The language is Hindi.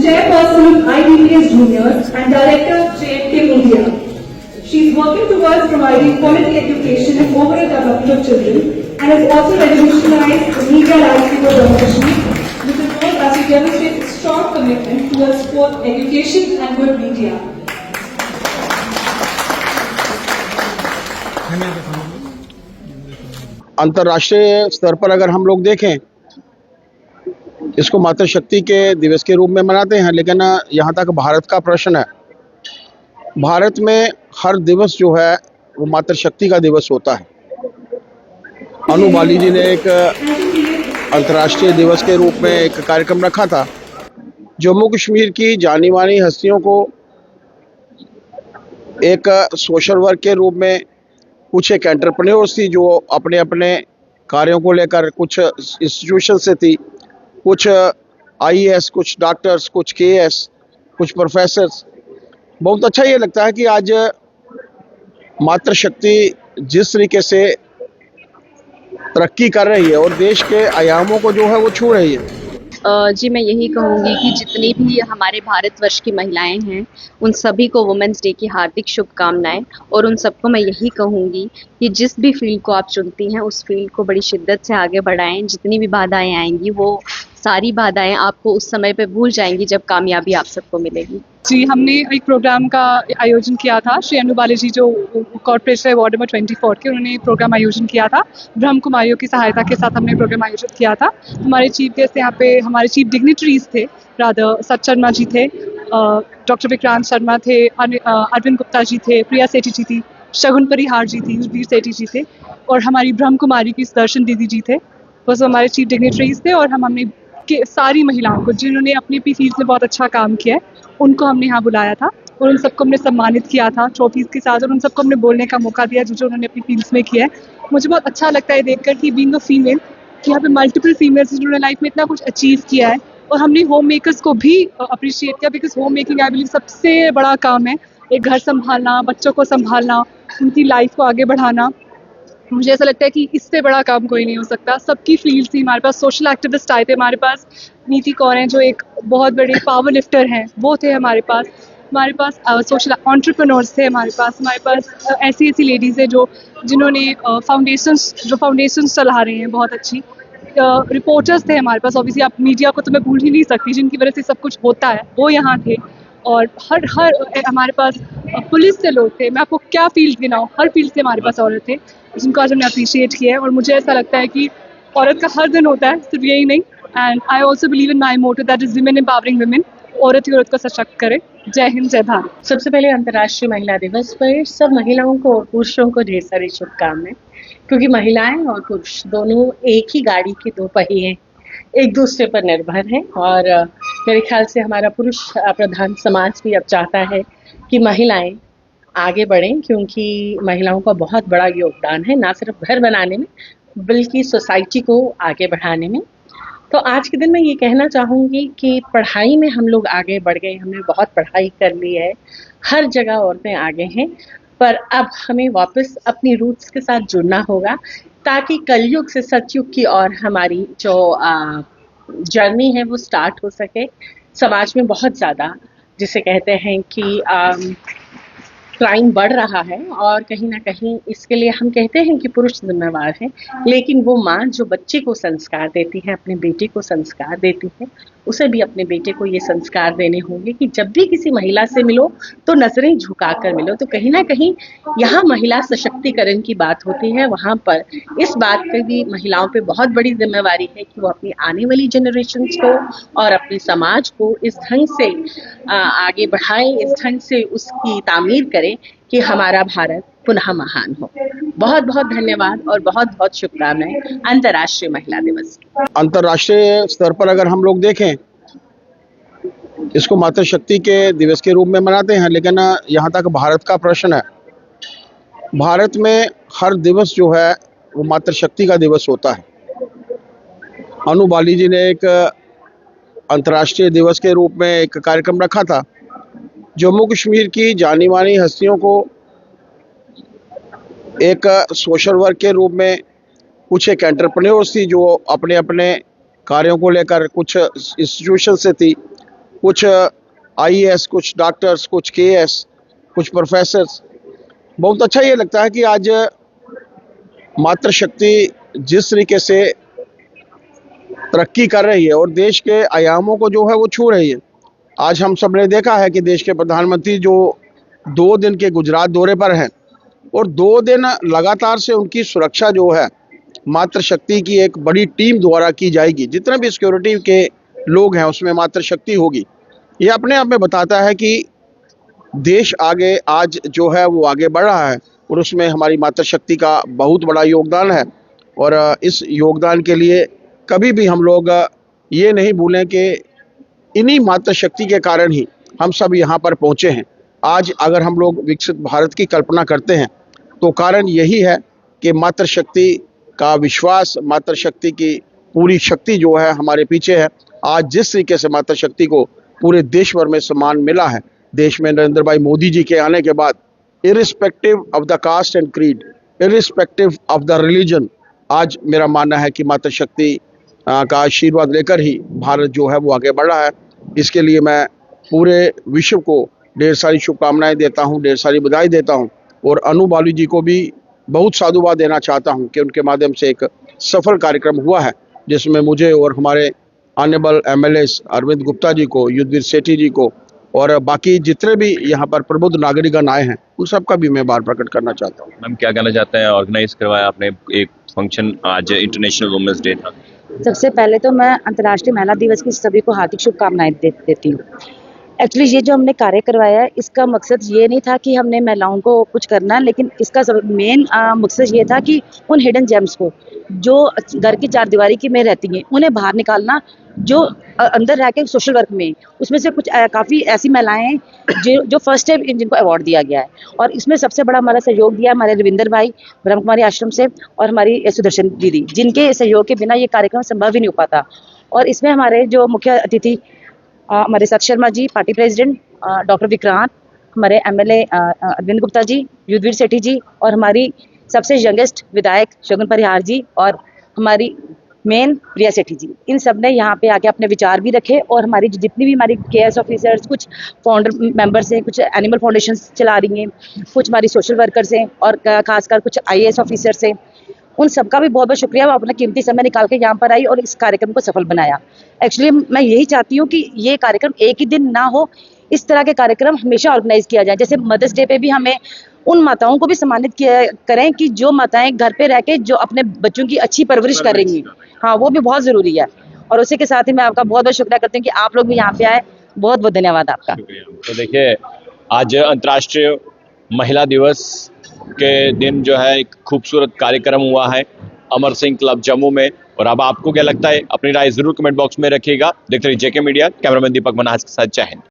chairperson of IDPS Juniors and director JFK India. She is working towards providing quality education and overall development of children and has also revolutionized the media landscape of Jammu Kashmir with the role as she demonstrates a strong commitment towards both education and good media. अंतर्राष्ट्रीय स्तर पर अगर हम लोग देखें, इसको मातृशक्ति के दिवस के रूप में मनाते हैं, लेकिन यहाँ तक भारत का प्रश्न है, भारत में हर दिवस जो है वो मातृशक्ति का दिवस होता है। अनु बाली जी ने एक अंतर्राष्ट्रीय दिवस के रूप में एक कार्यक्रम रखा था। जम्मू कश्मीर की जानी मानी हस्तियों को एक सोशल वर्क के रूप में, कुछ एक एंटरप्रेन्योर्स थी जो अपने अपने कार्यों को लेकर, कुछ इंस्टीट्यूशन से थी, कुछ आईएएस, कुछ डॉक्टर्स, कुछ केएएस, कुछ प्रोफेसर्स। बहुत अच्छा ये लगता है कि आज मातृशक्ति जिस तरीके से तरक्की कर रही है और देश के आयामों को जो है वो छू रही है। जी मैं यही कहूँगी कि जितनी भी हमारे भारतवर्ष की महिलाएं हैं उन सभी को वुमेंस डे की हार्दिक शुभकामनाएं। और उन सबको मैं यही कहूँगी कि जिस भी फील्ड को आप चुनती हैं उस फील्ड को बड़ी शिद्दत से आगे बढ़ाएं। जितनी भी बाधाएं आएंगी वो सारी बाधाएं आपको उस समय पे भूल जाएंगी जब कामयाबी आप सबको मिलेगी। जी, हमने एक प्रोग्राम का आयोजन किया था। श्री अनु बाली जी जो कॉर्पोरेट वार्ड नंबर 24 के, उन्होंने प्रोग्राम आयोजन किया था। ब्रह्म कुमारियों की सहायता के साथ हमने प्रोग्राम आयोजित किया था। हमारे चीफ गेस्ट यहाँ पे, हमारे चीफ डिग्निटरीज थे, राधर सच शर्मा जी थे, डॉक्टर विक्रांत शर्मा थे, अरविंद गुप्ता जी थे, प्रिया सेठी जी थी, शगुन परिहार जी थी, वीर सेठी जी थे और हमारी ब्रह्म कुमारी की सुदर्शन दीदी जी थे। बस हमारे चीफ डिग्निटरीज थे और हमने सारी महिलाओं को जिन्होंने अपनी अपनी फील्ड में बहुत अच्छा काम किया है उनको हमने यहाँ बुलाया था और उन सबको हमने सम्मानित किया था ट्रॉफीज के साथ और उन सबको हमने बोलने का मौका दिया जो उन्होंने अपनी फील्ड्स में किया है। मुझे बहुत अच्छा लगता है देखकर कि बीइंग अ फीमेल कि यहाँ पे मल्टीपल फीमेल्स जिन्होंने लाइफ में इतना कुछ अचीव किया है। और हमने होम मेकर्स को भी अप्रिशिएट किया because home making I believe सबसे बड़ा काम है, एक घर संभालना, बच्चों को संभालना, उनकी लाइफ को आगे बढ़ाना। मुझे ऐसा लगता है कि इससे बड़ा काम कोई नहीं हो सकता। सबकी फील्ड थी, हमारे पास सोशल एक्टिविस्ट आए थे, हमारे पास नीति कौर हैं जो एक बहुत बड़े पावर लिफ्टर हैं, वो थे हमारे पास सोशल एंटरप्रेन्योर्स थे, हमारे पास ऐसी लेडीज़ है जिन्होंने फाउंडेशंस चला रहे हैं बहुत अच्छी, रिपोर्टर्स थे हमारे पास। ऑब्वियसली आप मीडिया को तो मैं भूल ही नहीं सकती, जिनकी वजह से सब कुछ होता है, वो यहाँ थे। और हर हमारे पास पुलिस से लोग थे, मैं आपको क्या फील्ड गिनाऊं, हर फील्ड से हमारे पास औरत थे जिनको आज हमने अप्रिशिएट किया है। और मुझे ऐसा लगता है कि औरत का हर दिन होता है, सिर्फ यही नहीं। And I also believe in my motto that is women empowering women. औरत ही औरत को सशक्त करे। जय हिंद, जय भारत। सबसे पहले अंतर्राष्ट्रीय महिला दिवस पर सब महिलाओं को और पुरुषों को ढेर सारी शुभकामनाएं, क्योंकि महिलाएं और पुरुष दोनों एक ही गाड़ी के दो पहिए, एक दूसरे पर निर्भर हैं। और मेरे ख्याल से हमारा पुरुष प्रधान समाज भी अब चाहता है कि महिलाएं आगे बढ़ें, क्योंकि महिलाओं का बहुत बड़ा योगदान है, ना सिर्फ घर बनाने में बल्कि सोसाइटी को आगे बढ़ाने में। तो आज के दिन मैं ये कहना चाहूँगी कि पढ़ाई में हम लोग आगे बढ़ गए, हमने बहुत पढ़ाई कर ली है, हर जगह औरतें आगे हैं, पर अब हमें वापस अपनी रूट्स के साथ जुड़ना होगा ताकि कलयुग से सतयुग की और हमारी जो जर्नी है वो स्टार्ट हो सके। समाज में बहुत ज़्यादा जिसे कहते हैं कि क्राइम बढ़ रहा है और कहीं ना कहीं इसके लिए हम कहते हैं कि पुरुष जिम्मेवार है, लेकिन वो माँ जो बच्चे को संस्कार देती है, अपने बेटे को संस्कार देती है, उसे भी अपने बेटे को ये संस्कार देने होंगे कि जब भी किसी महिला से मिलो तो नजरें झुकाकर मिलो। तो कहीं ना कहीं यहाँ महिला सशक्तिकरण की बात होती है, वहाँ पर इस बात पे भी महिलाओं पे बहुत बड़ी जिम्मेवारी है कि वो अपनी आने वाली जनरेशन्स को और अपने समाज को इस ढंग से आगे बढ़ाए, इस ढंग से उसकी तामीर करें कि हमारा भारत पुनः महान हो। बहुत बहुत धन्यवाद और बहुत बहुत शुभकामनाएं अंतर्राष्ट्रीय महिला दिवस। अंतर्राष्ट्रीय स्तर पर अगर हम लोग देखें, इसको मातृशक्ति के दिवस के रूप में मनाते हैं, लेकिन यहाँ तक भारत का प्रश्न है, भारत में हर दिवस जो है वो मातृशक्ति का दिवस होता है। अनु बाली जी ने एक अंतर्राष्ट्रीय दिवस के रूप में एक कार्यक्रम रखा था। जम्मू कश्मीर की जानी मानी हस्तियों को एक सोशल वर्क के रूप में, कुछ एक एंटरप्रेन्योर्स थी जो अपने अपने कार्यों को लेकर, कुछ इंस्टीट्यूशन से थी, कुछ आईएएस, कुछ डॉक्टर्स, कुछ केएएस, कुछ प्रोफेसर्स। बहुत अच्छा ये लगता है कि आज मातृशक्ति जिस तरीके से तरक्की कर रही है और देश के आयामों को जो है वो छू रही है। आज हम सब ने देखा है कि देश के प्रधानमंत्री जो 2 दिन के गुजरात दौरे पर हैं और 2 दिन लगातार से उनकी सुरक्षा जो है मातृशक्ति की एक बड़ी टीम द्वारा की जाएगी। जितने भी सिक्योरिटी के लोग हैं उसमें मातृशक्ति होगी। ये अपने आप में बताता है कि देश आगे आज जो है वो आगे बढ़ रहा है और उसमें हमारी मातृशक्ति का बहुत बड़ा योगदान है। और इस योगदान के लिए कभी भी हम लोग ये नहीं भूलें कि इन्हीं मातृशक्ति के कारण ही हम सब यहाँ पर पहुँचे हैं। आज अगर हम लोग विकसित भारत की कल्पना करते हैं तो कारण यही है कि मातृशक्ति का विश्वास, मातृशक्ति की पूरी शक्ति जो है हमारे पीछे है। आज जिस तरीके से मातृशक्ति को पूरे देश भर में सम्मान मिला है, देश में नरेंद्र भाई मोदी जी के आने के बाद, irrespective of the caste and creed, irrespective of the religion, आज मेरा मानना है कि मातृशक्ति का आशीर्वाद लेकर ही भारत जो है वो आगे बढ़ रहा है। इसके लिए मैं पूरे विश्व को ढेर सारी शुभकामनाएं देता हूं, ढेर सारी बधाई देता हूं और अनु बालू जी को भी बहुत साधुवाद देना चाहता हूं कि उनके माध्यम से एक सफल कार्यक्रम हुआ है जिसमें मुझे और हमारे ऑनरेबल एमएलएस अरविंद गुप्ता जी को, युद्धवीर सेठी जी को और बाकी जितने भी यहाँ पर प्रबुद्ध नागरिकगण आए हैं उन सबका भी मैं आभार प्रकट करना चाहता हूँ। मैम, क्या कहना चाहते हैं? ऑर्गेनाइज करवाया आपने एक फंक्शन, आज इंटरनेशनल वुमेन्स डे था। सबसे पहले तो मैं अंतर्राष्ट्रीय महिला दिवस की सभी को हार्दिक शुभकामनाएं देती हूँ। एक्चुअली ये जो हमने कार्य करवाया है इसका मकसद ये नहीं था कि हमने महिलाओं को कुछ करना, लेकिन इसका मेन मकसद ये था कि उन हिडन जेम्स को जो घर की चारदीवारी की में रहती हैं उन्हें बाहर निकालना, जो अंदर रह के सोशल वर्क में, उसमें से कुछ काफ़ी ऐसी महिलाएं हैं जो फर्स्ट टाइम जिनको अवार्ड दिया गया है। और इसमें सबसे बड़ा हमारा सहयोग दिया हमारे रविंदर भाई ब्रह्म कुमारी आश्रम से और हमारी सुदर्शन दीदी, जिनके सहयोग के बिना ये कार्यक्रम संभव ही नहीं हो पाता। और इसमें हमारे जो मुख्य अतिथि हमारे सत Sharma ji, party president doctor Vikrant, हमारे एमएलए अरविंद गुप्ता जी, युद्धवीर सेठी जी और हमारी सबसे यंगेस्ट विधायक शगुन परिहार जी और हमारी मेन प्रिया सेठी जी, इन सब ने यहाँ पे आके अपने विचार भी रखे। और हमारी जितनी भी हमारी केएस ऑफिसर्स, कुछ फाउंडर मेंबर्स हैं, कुछ एनिमल फाउंडेशन चला रही हैं, कुछ हमारी सोशल वर्कर्स हैं और खासकर कुछ आईएएस ऑफिसर्स हैं, उन सबका भी बहुत बहुत शुक्रिया। वो अपना कीमती समय निकाल के यहाँ पर आई और इस कार्यक्रम को सफल बनाया। एक्चुअली मैं यही चाहती हूँ कि ये कार्यक्रम एक ही दिन ना हो, इस तरह के कार्यक्रम हमेशा ऑर्गेनाइज किया जाए। जैसे मदर्स डे पे भी हमें उन माताओं को भी सम्मानित करें कि जो माताएं घर पे रह के जो अपने बच्चों की अच्छी परवरिश कर रही हैं, हाँ वो भी बहुत ज़रूरी है। और उसी के साथ ही मैं आपका बहुत बहुत शुक्रिया करती हूँ कि आप लोग भी यहाँ पे आए। बहुत बहुत धन्यवाद आपका। तो देखिए, आज अंतर्राष्ट्रीय महिला दिवस के दिन जो है एक खूबसूरत कार्यक्रम हुआ है अमर सिंह क्लब जम्मू में। और अब आपको क्या लगता है? अपनी राय जरूर कमेंट बॉक्स में रखिएगा। देखते रहिए जेके मीडिया। कैमरामैन दीपक मनाज के साथ जय हिंद।